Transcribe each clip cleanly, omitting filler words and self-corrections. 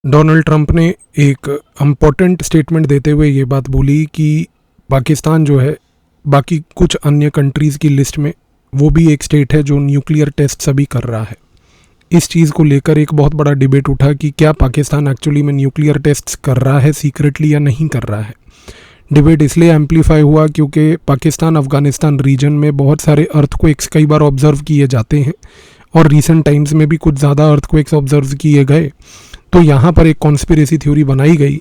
Donald Trump ने एक important statement देते हुए ये बात बोली कि पाकिस्तान जो है बाकी कुछ अन्य कंट्रीज़ की लिस्ट में वो भी एक स्टेट है जो न्यूक्लियर टेस्ट अभी कर रहा है। इस चीज़ को लेकर एक बहुत बड़ा डिबेट उठा कि क्या पाकिस्तान एक्चुअली में न्यूक्लियर टेस्ट्स कर रहा है सीक्रेटली या नहीं कर रहा है। डिबेट इसलिए एम्पलीफाई हुआ क्योंकि पाकिस्तान अफ़गानिस्तान रीजन में बहुत सारे अर्थक्वेक्स कई बार ऑब्ज़र्व किए जाते हैं और रीसेंट टाइम्स में भी कुछ ज़्यादा अर्थक्वेक्स ऑब्ज़र्व किए गए। तो यहाँ पर एक कॉन्स्पिरेसी थ्योरी बनाई गई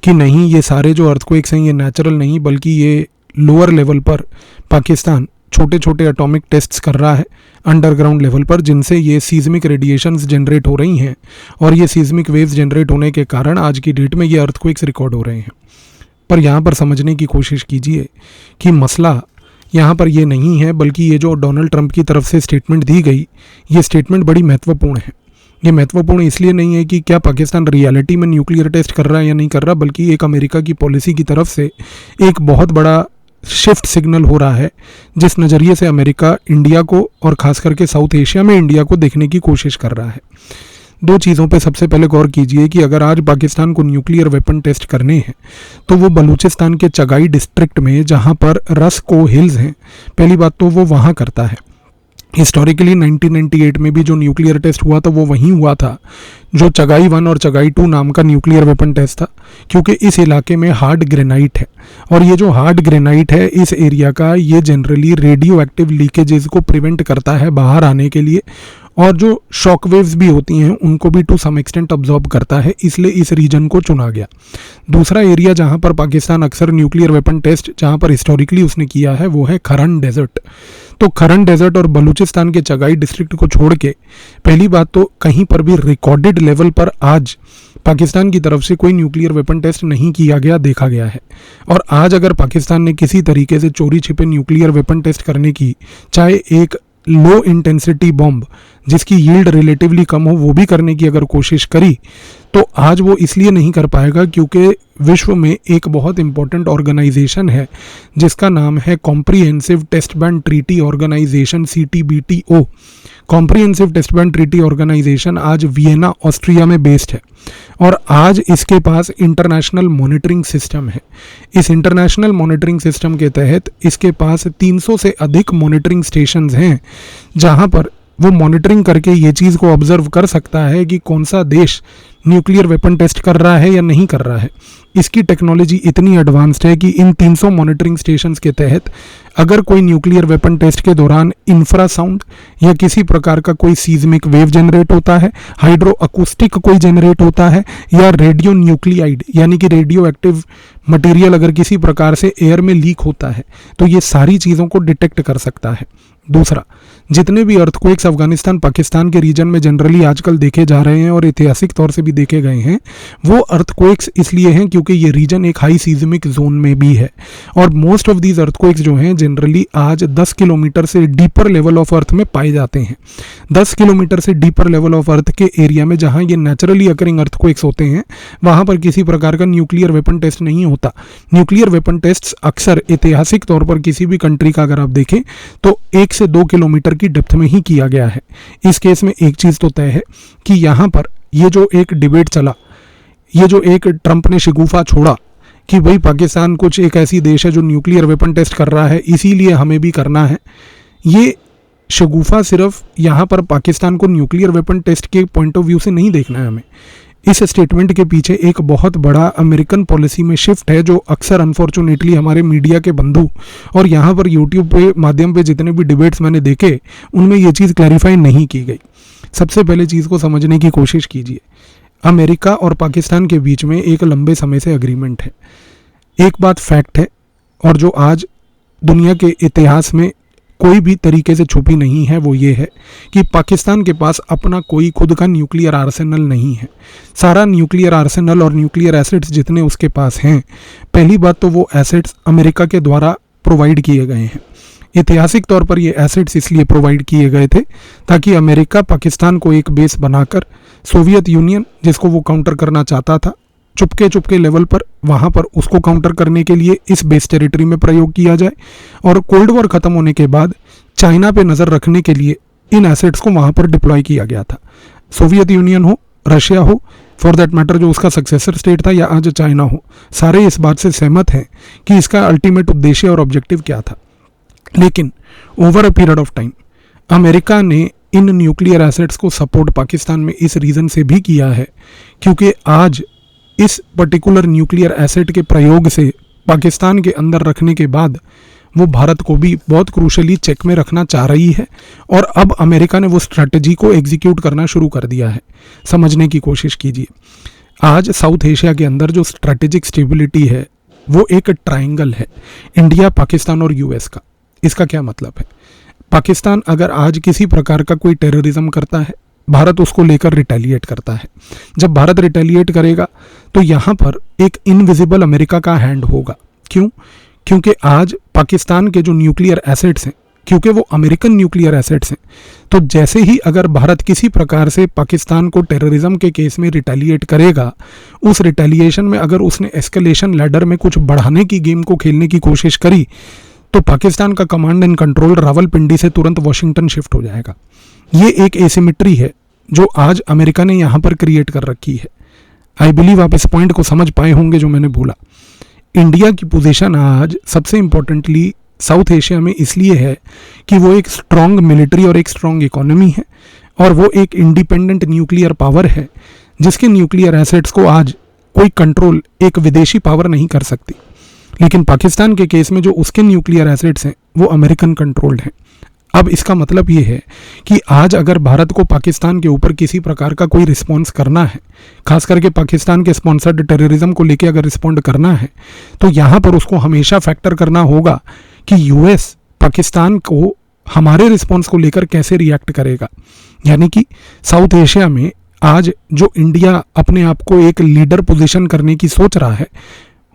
कि नहीं, ये सारे जो अर्थक्वेक्स हैं ये नेचुरल नहीं बल्कि ये लोअर लेवल पर पाकिस्तान छोटे छोटे एटॉमिक टेस्ट्स कर रहा है अंडरग्राउंड लेवल पर, जिनसे ये सीज़मिक रेडिएशंस जनरेट हो रही हैं और ये सीज़मिक वेव्स जनरेट होने के कारण आज की डेट में ये अर्थक्वेक्स रिकॉर्ड हो रहे हैं। पर यहाँ पर समझने की कोशिश कीजिए कि मसला यहाँ पर ये नहीं है, बल्कि ये जो डोनाल्ड ट्रंप की तरफ से स्टेटमेंट दी गई ये स्टेटमेंट बड़ी महत्वपूर्ण है। ये महत्वपूर्ण इसलिए नहीं है कि क्या पाकिस्तान रियलिटी में न्यूक्लियर टेस्ट कर रहा है या नहीं कर रहा, बल्कि एक अमेरिका की पॉलिसी की तरफ से एक बहुत बड़ा शिफ्ट सिग्नल हो रहा है, जिस नज़रिए से अमेरिका इंडिया को और ख़ास करके साउथ एशिया में इंडिया को देखने की कोशिश कर रहा है। दो चीज़ों पे सबसे पहले गौर कीजिए कि अगर आज पाकिस्तान को न्यूक्लियर वेपन टेस्ट करने हैं तो वो बलूचिस्तान के चगाई डिस्ट्रिक्ट में, जहाँ पर रस्को हिल्स हैं, पहली बात तो वो वहाँ करता है। हिस्टोरिकली 1998 में भी जो न्यूक्लियर टेस्ट हुआ था वो वहीं हुआ था, जो चगाई 1 और चगाई 2 नाम का न्यूक्लियर वेपन टेस्ट था, क्योंकि इस इलाके में हार्ड ग्रेनाइट है और ये जो हार्ड ग्रेनाइट है इस एरिया का, ये जनरली रेडियो एक्टिव लीकेजेस को प्रिवेंट करता है बाहर आने के लिए, और जो शॉक वेव्स भी होती हैं उनको भी टू सम एक्सटेंट अब्जॉर्ब करता है, इसलिए इस रीजन को चुना गया। दूसरा एरिया जहाँ पर पाकिस्तान अक्सर न्यूक्लियर वेपन टेस्ट जहाँ पर हिस्टोरिकली उसने किया है वो है खरन डेजर्ट। तो खरन डेजर्ट और बलूचिस्तान के चगाई डिस्ट्रिक्ट को छोड़ के पहली बात तो कहीं पर भी रिकॉर्डेड लेवल पर आज पाकिस्तान की तरफ से कोई न्यूक्लियर वेपन टेस्ट नहीं किया गया, देखा गया है। और आज अगर पाकिस्तान ने किसी तरीके से चोरी छिपे न्यूक्लियर वेपन टेस्ट करने की, चाहे एक लो इंटेंसिटी बॉम्ब जिसकी यील्ड रिलेटिवली कम हो वो भी करने की अगर कोशिश करी, तो आज वो इसलिए नहीं कर पाएगा क्योंकि विश्व में एक बहुत इंपॉर्टेंट ऑर्गेनाइजेशन है जिसका नाम है comprehensive test band treaty organization, CTBTO। Comprehensive test band treaty organization आज वियना ऑस्ट्रिया में बेस्ड है और आज इसके पास इंटरनेशनल मॉनिटरिंग सिस्टम है। इस इंटरनेशनल मॉनिटरिंग सिस्टम के तहत इसके पास 300 से अधिक मॉनिटरिंग स्टेशंस हैं, जहां पर वो मॉनिटरिंग करके ये चीज़ को ऑब्जर्व कर सकता है कि कौन सा देश न्यूक्लियर वेपन टेस्ट कर रहा है या नहीं कर रहा है। इसकी टेक्नोलॉजी इतनी एडवांस्ड है कि इन 300 मॉनिटरिंग स्टेशंस के तहत अगर कोई न्यूक्लियर वेपन टेस्ट के दौरान इंफ्रासाउंड या किसी प्रकार का कोई सीज़मिक वेव जनरेट होता है, हाइड्रो अकूस्टिक कोई जनरेट होता है, या रेडियो न्यूक्लियाइड यानी कि रेडियो एक्टिव मटेरियल अगर किसी प्रकार से एयर में लीक होता है, तो ये सारी चीज़ों को डिटेक्ट कर सकता है। दूसरा, जितने भी अर्थक्वेक्स अफगानिस्तान पाकिस्तान के रीजन में जनरली आजकल देखे जा रहे हैं और ऐतिहासिक तौर से भी देखे गए हैं, वो अर्थक्वेक्स इसलिए हैं क्योंकि ये रीजन एक हाई सीज़मिक जोन में भी है और मोस्ट ऑफ दीज अर्थक्वेक्स जो हैं जनरली आज 10 किलोमीटर से डीपर लेवल ऑफ अर्थ में पाए जाते हैं। 10 किलोमीटर से डीपर लेवल ऑफ अर्थ के एरिया में जहाँ ये नेचुरली अकरिंग अर्थक्वेक्स होते हैं वहाँ पर किसी प्रकार का न्यूक्लियर वेपन टेस्ट नहीं होता। न्यूक्लियर वेपन टेस्ट अक्सर ऐतिहासिक तौर पर किसी भी कंट्री का अगर आप देखें तो 1 से 2 किलोमीटर की डेप्थ में ही किया गया है। इस केस में एक चीज़ तो तय है कि यहाँ पर ये जो एक डिबेट चला, ये जो एक ट्रंप ने शिगुफा छोड़ा कि भाई पाकिस्तान कुछ एक ऐसी देश है जो न्यूक्लियर वेपन टेस्ट कर रहा है इसीलिए हमें भी करना है, ये शगुफा सिर्फ यहाँ पर पाकिस्तान को न्यूक्लियर वेपन टेस्ट के पॉइंट ऑफ व्यू से नहीं देखना है हमें। इस स्टेटमेंट के पीछे एक बहुत बड़ा अमेरिकन पॉलिसी में शिफ्ट है जो अक्सर अनफॉर्चुनेटली हमारे मीडिया के बंधु और यहाँ पर यूट्यूब पे माध्यम पे जितने भी डिबेट्स मैंने देखे उनमें ये चीज़ क्लैरिफाई नहीं की गई। सबसे पहले चीज़ को समझने की कोशिश कीजिए, अमेरिका और पाकिस्तान के बीच में एक लंबे समय से एग्रीमेंट है। एक बात फैक्ट है और जो आज दुनिया के इतिहास में कोई भी तरीके से छुपी नहीं है, वो ये है कि पाकिस्तान के पास अपना कोई खुद का न्यूक्लियर आर्सेनल नहीं है। सारा न्यूक्लियर आर्सेनल और न्यूक्लियर एसेट्स जितने उसके पास हैं, पहली बात तो वो एसेट्स अमेरिका के द्वारा प्रोवाइड किए गए हैं। ऐतिहासिक तौर पर ये एसेट्स इसलिए प्रोवाइड किए गए थे ताकि अमेरिका पाकिस्तान को एक बेस बनाकर सोवियत यूनियन जिसको वो काउंटर करना चाहता था चुपके लेवल पर, वहाँ पर उसको काउंटर करने के लिए इस बेस टेरिटरी में प्रयोग किया जाए और कोल्ड वॉर ख़त्म होने के बाद चाइना पे नज़र रखने के लिए इन एसेट्स को वहाँ पर डिप्लॉय किया गया था। सोवियत यूनियन हो, रशिया हो फॉर दैट मैटर जो उसका सक्सेसर स्टेट था या आज चाइना हो, सारे इस बात से सहमत हैं कि इसका अल्टीमेट उद्देश्य और ऑब्जेक्टिव क्या था। लेकिन over a period of time America ने इन न्यूक्लियर एसेट्स को सपोर्ट पाकिस्तान में इस रीज़न से भी किया है क्योंकि आज इस पर्टिकुलर न्यूक्लियर एसेट के प्रयोग से पाकिस्तान के अंदर रखने के बाद वो भारत को भी बहुत क्रूशली चेक में रखना चाह रही है और अब अमेरिका ने वो स्ट्रैटेजी को एग्जीक्यूट करना शुरू कर दिया है। समझने की कोशिश कीजिए, आज साउथ एशिया के अंदर जो स्ट्रैटेजिक स्टेबिलिटी है वो एक ट्रायंगल है, इंडिया, पाकिस्तान और यूएस का। इसका क्या मतलब है? पाकिस्तान अगर आज किसी प्रकार का कोई टेररिज्म करता है, भारत उसको लेकर रिटेलिएट करता है। जब भारत रिटेलिएट करेगा तो यहाँ पर एक इनविजिबल अमेरिका का हैंड होगा। क्यों? क्योंकि आज पाकिस्तान के जो न्यूक्लियर एसेट्स हैं, क्योंकि वो अमेरिकन न्यूक्लियर एसेट्स हैं, तो जैसे ही अगर भारत किसी प्रकार से पाकिस्तान को टेररिज्म के केस में रिटेलिएट करेगा, उस रिटेलिएशन में अगर उसने एस्केलेशन लैडर में कुछ बढ़ाने की गेम को खेलने की कोशिश करी तो पाकिस्तान का कमांड एंड कंट्रोल रावलपिंडी से तुरंत वॉशिंगटन शिफ्ट हो जाएगा। ये एक एसिमेट्री है जो आज अमेरिका ने यहाँ पर क्रिएट कर रखी है। आई बिलीव आप इस पॉइंट को समझ पाए होंगे जो मैंने बोला। इंडिया की पोजीशन आज सबसे इम्पोर्टेंटली साउथ एशिया में इसलिए है कि वो एक स्ट्रॉन्ग मिलिट्री और एक स्ट्रॉन्ग इकोनॉमी है और वो एक इंडिपेंडेंट न्यूक्लियर पावर है जिसके न्यूक्लियर एसेट्स को आज कोई कंट्रोल एक विदेशी पावर नहीं कर सकती। लेकिन पाकिस्तान के केस में जो उसके न्यूक्लियर एसेट्स हैं वो अमेरिकन कंट्रोल्ड हैं। अब इसका मतलब ये है कि आज अगर भारत को पाकिस्तान के यूपर किसी प्रकार का कोई रिस्पॉन्स करना है, खास करके पाकिस्तान के स्पॉन्सर्ड टेररिज्म को लेकर अगर रिस्पॉन्ड करना है, तो यहाँ पर उसको हमेशा फैक्टर करना होगा कि यूएस पाकिस्तान को हमारे रिस्पॉन्स को लेकर कैसे रिएक्ट करेगा। यानी कि साउथ एशिया में आज जो इंडिया अपने आप को एक लीडर पोजीशन करने की सोच रहा है,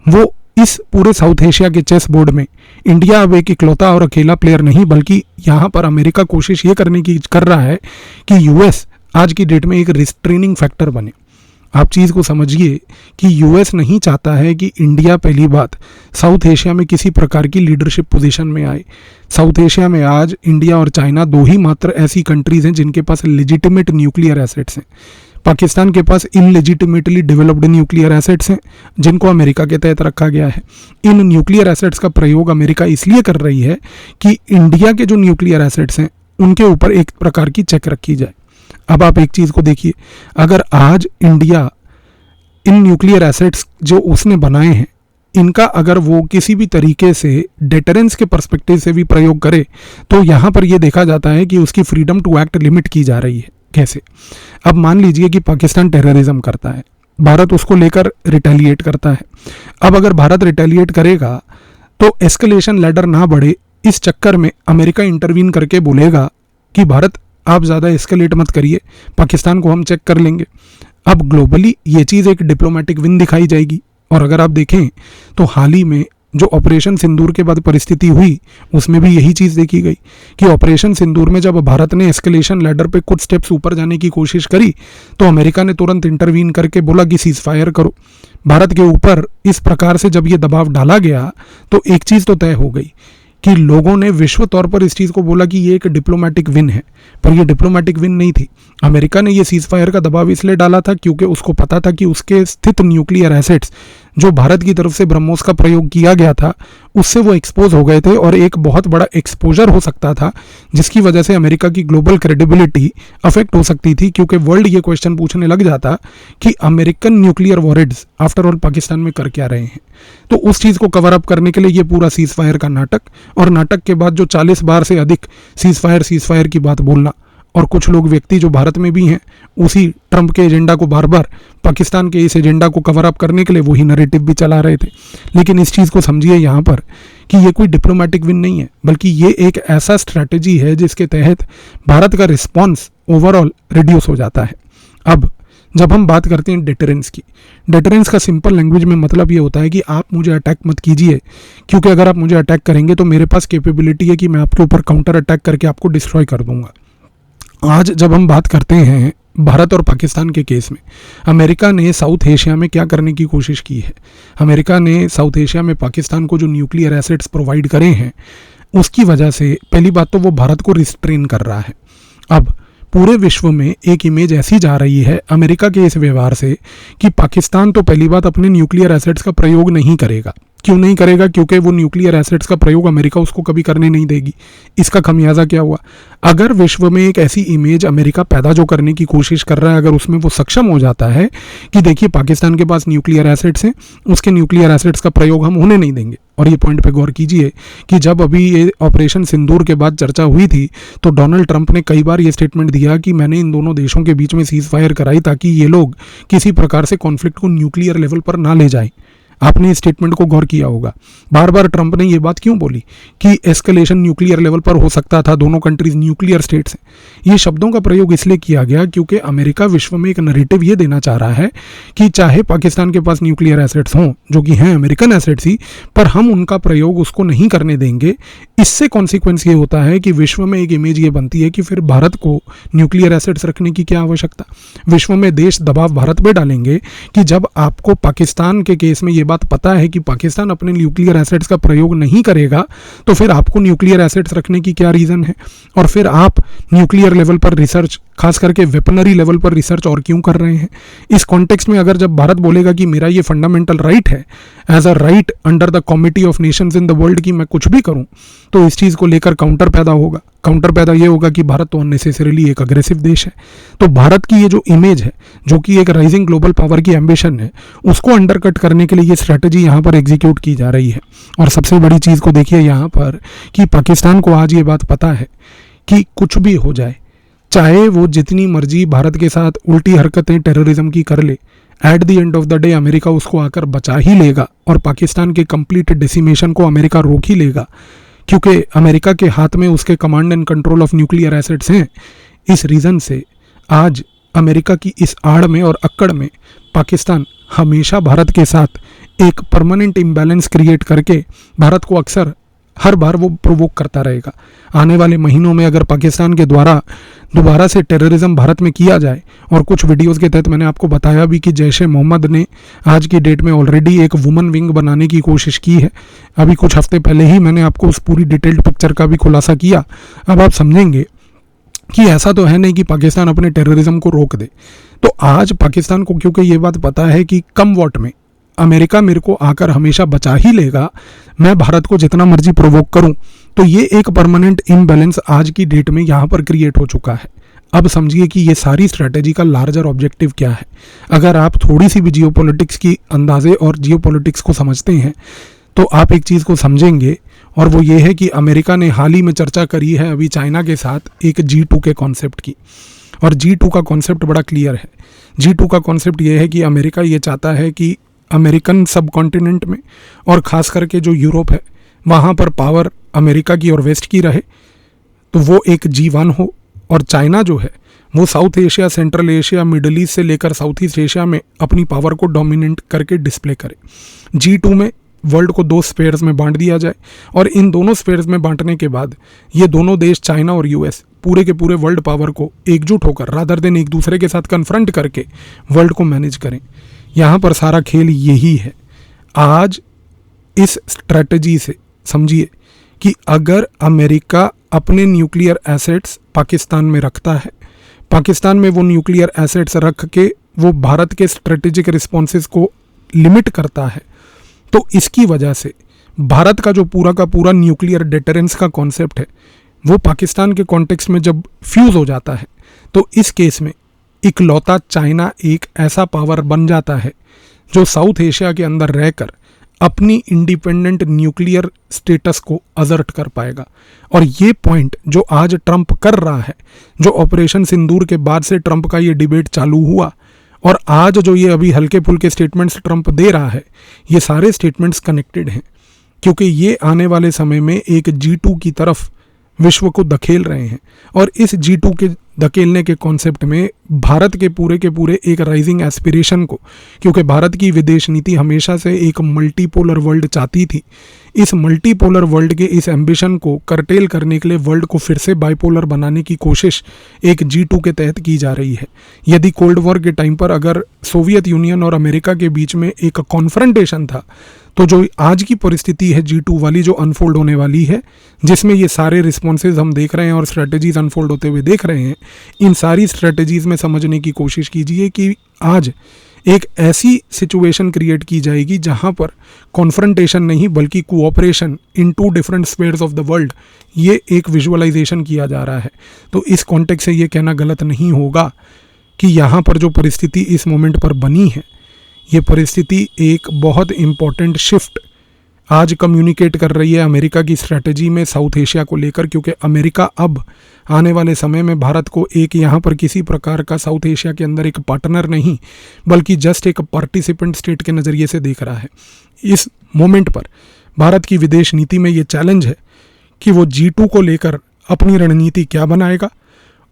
वो इस पूरे साउथ एशिया के चेस बोर्ड में इंडिया अब एक इकलौता और अकेला प्लेयर नहीं, बल्कि यहाँ पर अमेरिका कोशिश ये करने की कर रहा है कि यूएस आज की डेट में एक रिस्ट्रेनिंग फैक्टर बने। आप चीज़ को समझिए कि यूएस नहीं चाहता है कि इंडिया पहली बात साउथ एशिया में किसी प्रकार की लीडरशिप पोजीशन में आए। साउथ एशिया में आज इंडिया और चाइना दो ही मात्र ऐसी कंट्रीज़ हैं जिनके पास लेजिटिमेट न्यूक्लियर एसेट्स हैं। पाकिस्तान के पास इनलेजिटिमेटली डेवलप्ड न्यूक्लियर एसेट्स हैं जिनको अमेरिका के तहत रखा गया है। इन न्यूक्लियर एसेट्स का प्रयोग अमेरिका इसलिए कर रही है कि इंडिया के जो न्यूक्लियर एसेट्स हैं उनके ऊपर एक प्रकार की चेक रखी जाए। अब आप एक चीज़ को देखिए, अगर आज इंडिया इन न्यूक्लियर एसेट्स जो उसने बनाए हैं इनका अगर वो किसी भी तरीके से डेटरेंस के पर्सपेक्टिव से भी प्रयोग करे तो यहाँ पर यह देखा जाता है कि उसकी फ्रीडम टू एक्ट लिमिट की जा रही है। कैसे? अब मान लीजिए कि पाकिस्तान टेररिज्म करता है, भारत उसको लेकर रिटेलिएट करता है। अब अगर भारत रिटेलिएट करेगा तो एस्केलेशन लैडर ना बढ़े, इस चक्कर में अमेरिका इंटरवीन करके बोलेगा कि भारत आप ज़्यादा एस्केलेट मत करिए, पाकिस्तान को हम चेक कर लेंगे। अब ग्लोबली ये चीज़ एक डिप्लोमेटिक विन दिखाई जाएगी। और अगर आप देखें तो हाल ही में जो ऑपरेशन सिंदूर के बाद परिस्थिति हुई उसमें भी यही चीज़ देखी गई कि ऑपरेशन सिंदूर में जब भारत ने एस्केलेशन लैडर पे कुछ स्टेप्स ऊपर जाने की कोशिश करी तो अमेरिका ने तुरंत इंटरवीन करके बोला कि सीज फायर करो। भारत के ऊपर इस प्रकार से जब ये दबाव डाला गया तो एक चीज़ तो तय हो गई कि लोगों ने विश्व तौर पर इस चीज़ को बोला कि ये एक डिप्लोमेटिक विन है, पर ये डिप्लोमेटिक विन नहीं थी। अमेरिका ने ये सीज फायर का दबाव इसलिए डाला था क्योंकि उसको पता था कि उसके स्थित न्यूक्लियर एसेट्स जो भारत की तरफ से ब्रह्मोस का प्रयोग किया गया था उससे वो एक्सपोज हो गए थे और एक बहुत बड़ा एक्सपोजर हो सकता था जिसकी वजह से अमेरिका की ग्लोबल क्रेडिबिलिटी अफेक्ट हो सकती थी, क्योंकि वर्ल्ड ये क्वेश्चन पूछने लग जाता कि American nuclear warheads after all Pakistan में कर क्या रहे हैं। तो उस चीज़ को कवर अप करने के लिए ये पूरा सीज फायर का नाटक, और नाटक के बाद जो 40 बार से अधिक सीज फायर की बात बोलना, और कुछ लोग व्यक्ति जो भारत में भी हैं उसी ट्रंप के एजेंडा को बार बार पाकिस्तान के इस एजेंडा को कवर अप करने के लिए वही नैरेटिव भी चला रहे थे। लेकिन इस चीज़ को समझिए यहाँ पर कि ये कोई डिप्लोमेटिक विन नहीं है, बल्कि ये एक ऐसा स्ट्रैटेजी है जिसके तहत भारत का रिस्पॉन्स ओवरऑल रिड्यूस हो जाता है। अब जब हम बात करते हैं डेटरेंस की, डेटरेंस का सिंपल लैंग्वेज में मतलब ये होता है कि आप मुझे अटैक मत कीजिए, क्योंकि अगर आप मुझे अटैक करेंगे तो मेरे पास कैपेबिलिटी है कि मैं आपके ऊपर काउंटर अटैक करके आपको डिस्ट्रॉय कर दूंगा। आज जब हम बात करते हैं भारत और पाकिस्तान के केस में, अमेरिका ने साउथ एशिया में क्या करने की कोशिश की है। अमेरिका ने साउथ एशिया में पाकिस्तान को जो न्यूक्लियर एसेट्स प्रोवाइड करे हैं उसकी वजह से पहली बात तो वो भारत को रिस्ट्रेन कर रहा है। अब पूरे विश्व में एक इमेज ऐसी जा रही है अमेरिका के इस व्यवहार से कि पाकिस्तान तो पहली बात अपने न्यूक्लियर एसेट्स का प्रयोग नहीं करेगा। क्यों नहीं करेगा? क्योंकि वो न्यूक्लियर एसेट्स का प्रयोग अमेरिका उसको कभी करने नहीं देगी। इसका खमियाजा क्या हुआ? अगर विश्व में एक ऐसी इमेज अमेरिका पैदा जो करने की कोशिश कर रहा है, अगर उसमें वो सक्षम हो जाता है कि देखिए पाकिस्तान के पास न्यूक्लियर एसेट्स हैं, उसके न्यूक्लियर एसेट्स का प्रयोग हम होने नहीं देंगे। और ये पॉइंट पे गौर कीजिए कि जब अभी ये ऑपरेशन सिंदूर के बाद चर्चा हुई थी तो डोनाल्ड ट्रंप ने कई बार ये स्टेटमेंट दिया कि मैंने इन दोनों देशों के बीच में सीज फायर कराई ताकि ये लोग किसी प्रकार से कॉन्फ्लिक्ट को न्यूक्लियर लेवल पर ना ले जाएं। आपने इस स्टेटमेंट को गौर किया होगा। बार बार ट्रंप ने ये बात क्यों बोली कि एस्केलेशन न्यूक्लियर लेवल पर हो सकता था, दोनों कंट्रीज न्यूक्लियर स्टेट्स हैं। ये शब्दों का प्रयोग इसलिए किया गया क्योंकि अमेरिका विश्व में एक नैरेटिव ये देना चाह रहा है कि चाहे पाकिस्तान के पास न्यूक्लियर एसेट्स हों, जो कि हैं अमेरिकन एसेट्स ही, पर हम उनका प्रयोग उसको नहीं करने देंगे। इससे कॉन्सिक्वेंस ये होता है कि विश्व में एक इमेज ये बनती है कि फिर भारत को न्यूक्लियर एसेट्स रखने की क्या आवश्यकता। विश्व में देश दबाव भारत पे डालेंगे कि जब आपको पाकिस्तान के केस में ये बात पता है कि पाकिस्तान अपने न्यूक्लियर एसेट्स का प्रयोग नहीं करेगा, तो फिर आपको न्यूक्लियर एसेट्स रखने की क्या रीज़न है? और फिर आप न्यूक्लियर लेवल पर रिसर्च, खास करके वेपनरी लेवल पर रिसर्च और क्यों कर रहे हैं? इस कॉन्टेक्स्ट में अगर जब भारत बोलेगा कि मेरा ये फंडामेंटल राइट है as a right under the committee of nations in the world कि मैं कुछ भी करूं, तो इस चीज़ को लेकर काउंटर पैदा होगा। काउंटर पैदा ये होगा कि भारत तो अननेसेसरीली एक अग्रेसिव देश है। तो भारत की ये जो इमेज है, जो कि एक राइजिंग ग्लोबल पावर की एम्बिशन है, उसको अंडरकट करने के लिए ये स्ट्रैटेजी यहाँ पर एग्जीक्यूट की जा रही है। और सबसे बड़ी चीज़ को देखिए यहाँ पर कि पाकिस्तान को आज ये बात पता है कि कुछ भी हो जाए, चाहे वो जितनी मर्जी भारत के साथ उल्टी हरकतें टेररिज्म की कर ले, at the end of the day America उसको आकर बचा ही लेगा और पाकिस्तान के कंप्लीट डेसिमेशन को अमेरिका रोक ही लेगा, क्योंकि अमेरिका के हाथ में उसके command and control of nuclear assets हैं। इस रीज़न से आज अमेरिका की इस आड़ में और अक्कड़ में पाकिस्तान हमेशा भारत के साथ एक परमानेंट इम्बैलेंस क्रिएट करके भारत को अक्सर हर बार वो प्रोवोक करता रहेगा। आने वाले महीनों में अगर पाकिस्तान के द्वारा दोबारा से टेररिज्म भारत में किया जाए, और कुछ वीडियोस के तहत मैंने आपको बताया भी कि जैश ए मोहम्मद ने आज की डेट में ऑलरेडी एक वुमन विंग बनाने की कोशिश की है। अभी कुछ हफ्ते पहले ही मैंने आपको उस पूरी डिटेल्ड पिक्चर का भी खुलासा किया। अब आप समझेंगे कि ऐसा तो है नहीं कि पाकिस्तान अपने टेररिज्म को रोक दे। तो आज पाकिस्तान को क्योंकि ये बात पता है कि कम वॉट में अमेरिका मेरे को आकर हमेशा बचा ही लेगा, मैं भारत को जितना मर्जी प्रोवोक करूं, तो ये एक परमानेंट इम्बैलेंस आज की डेट में यहाँ पर क्रिएट हो चुका है। अब समझिए कि ये सारी स्ट्रैटेजी का लार्जर ऑब्जेक्टिव क्या है। अगर आप थोड़ी सी भी जियोपॉलिटिक्स की अंदाजे और जियोपॉलिटिक्स को समझते हैं तो आप एक चीज़ को समझेंगे, और वो ये है कि अमेरिका ने हाल ही में चर्चा करी है अभी चाइना के साथ एक G2 के कॉन्सेप्ट की। और G2 का कॉन्सेप्ट बड़ा क्लियर है। G2 का कॉन्सेप्ट ये है कि अमेरिका ये चाहता है कि अमेरिकन सब कॉन्टिनेंट में और ख़ास करके जो यूरोप है वहाँ पर पावर अमेरिका की और वेस्ट की रहे, तो वो एक G1 हो, और चाइना जो है वो south Asia, central Asia, middle east से लेकर साउथ ईस्ट एशिया में अपनी पावर को डोमिनेट करके डिस्प्ले करे। G2 में वर्ल्ड को 2 स्फेयर्स में बांट दिया जाए, और इन दोनों स्फेयर्स में बांटने के बाद ये दोनों देश चाइना और यूएस पूरे के पूरे वर्ल्ड पावर को एकजुट होकर रादर देन एक दूसरे के साथ कन्फ्रंट करके वर्ल्ड को मैनेज करें। यहाँ पर सारा खेल यही है। आज इस स्ट्रैटेजी से समझिए कि अगर अमेरिका अपने न्यूक्लियर एसेट्स पाकिस्तान में रखता है, पाकिस्तान में वो न्यूक्लियर एसेट्स रख के वो भारत के स्ट्रेटेजिक रिस्पॉन्सेस को लिमिट करता है, तो इसकी वजह से भारत का जो पूरा का पूरा न्यूक्लियर डिटरेंस का कॉन्सेप्ट है वो पाकिस्तान के कॉन्टेक्स्ट में जब फ्यूज़ हो जाता है, तो इस केस में इकलौता चाइना एक ऐसा पावर बन जाता है जो साउथ एशिया के अंदर रहकर अपनी इंडिपेंडेंट न्यूक्लियर स्टेटस को असर्ट कर पाएगा। और ये पॉइंट जो आज ट्रंप कर रहा है, जो ऑपरेशन सिंदूर के बाद से ट्रंप का ये डिबेट चालू हुआ, और आज जो ये अभी हल्के फुल्के स्टेटमेंट्स ट्रंप दे रहा है, ये सारे स्टेटमेंट्स कनेक्टेड हैं, क्योंकि ये आने वाले समय में एक G2 की तरफ विश्व को धकेल रहे हैं। और इस G2 के धकेलने के कॉन्सेप्ट में भारत के पूरे एक राइजिंग एस्पिरेशन को, क्योंकि भारत की विदेश नीति हमेशा से एक मल्टीपोलर वर्ल्ड चाहती थी, इस मल्टीपोलर वर्ल्ड के इस एम्बिशन को करटेल करने के लिए वर्ल्ड को फिर से बाइपोलर बनाने की कोशिश एक G2 के तहत की जा रही है। यदि कोल्ड वॉर के टाइम पर अगर सोवियत यूनियन और अमेरिका के बीच में एक कॉन्फ्रंटेशन था, तो जो आज की परिस्थिति है G2 वाली जो अनफोल्ड होने वाली है, जिसमें ये सारे रिस्पॉन्सेज हम देख रहे हैं और स्ट्रेटजीज अनफोल्ड होते हुए देख रहे हैं, इन सारी स्ट्रेटजीज में समझने की कोशिश कीजिए कि आज एक ऐसी सिचुएशन क्रिएट की जाएगी जहां पर कॉन्फ्रंटेशन नहीं बल्कि cooperation in 2 different spheres of the world, ये एक विजुअलाइजेशन किया जा रहा है। तो इस कॉन्टेक्स्ट से ये कहना गलत नहीं होगा कि यहाँ पर जो परिस्थिति इस मोमेंट पर बनी है, ये परिस्थिति एक बहुत इम्पॉर्टेंट शिफ्ट आज कम्युनिकेट कर रही है अमेरिका की स्ट्रैटेजी में साउथ एशिया को लेकर, क्योंकि अमेरिका अब आने वाले समय में भारत को एक यहाँ पर किसी प्रकार का साउथ एशिया के अंदर एक पार्टनर नहीं बल्कि जस्ट एक पार्टिसिपेंट स्टेट के नज़रिए से देख रहा है। इस मोमेंट पर भारत की विदेश नीति में ये चैलेंज है कि वो G2 को लेकर अपनी रणनीति क्या बनाएगा,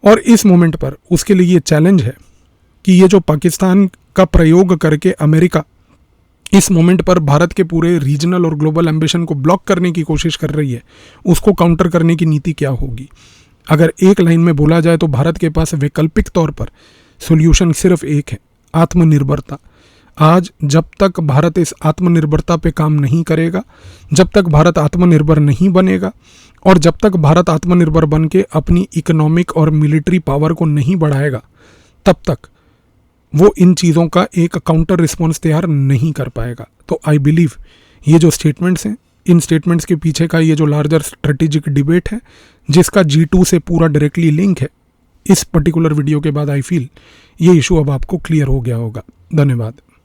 और इस मोमेंट पर उसके लिए ये चैलेंज है कि ये जो पाकिस्तान का प्रयोग करके अमेरिका इस मोमेंट पर भारत के पूरे रीजनल और ग्लोबल एम्बिशन को ब्लॉक करने की कोशिश कर रही है, उसको काउंटर करने की नीति क्या होगी। अगर एक लाइन में बोला जाए तो भारत के पास वैकल्पिक तौर पर सॉल्यूशन सिर्फ एक है, आत्मनिर्भरता। आज जब तक भारत इस आत्मनिर्भरता पे काम नहीं करेगा, जब तक भारत आत्मनिर्भर नहीं बनेगा और जब तक भारत आत्मनिर्भर बन के अपनी इकोनॉमिक और मिलिट्री पावर को नहीं बढ़ाएगा, तब तक वो इन चीज़ों का एक काउंटर रिस्पॉन्स तैयार नहीं कर पाएगा। तो आई बिलीव ये जो स्टेटमेंट्स हैं, इन स्टेटमेंट्स के पीछे का ये जो लार्जर स्ट्रेटेजिक डिबेट है जिसका G2 से पूरा डायरेक्टली लिंक है, इस पर्टिकुलर वीडियो के बाद आई फील ये इशू अब आपको क्लियर हो गया होगा। धन्यवाद।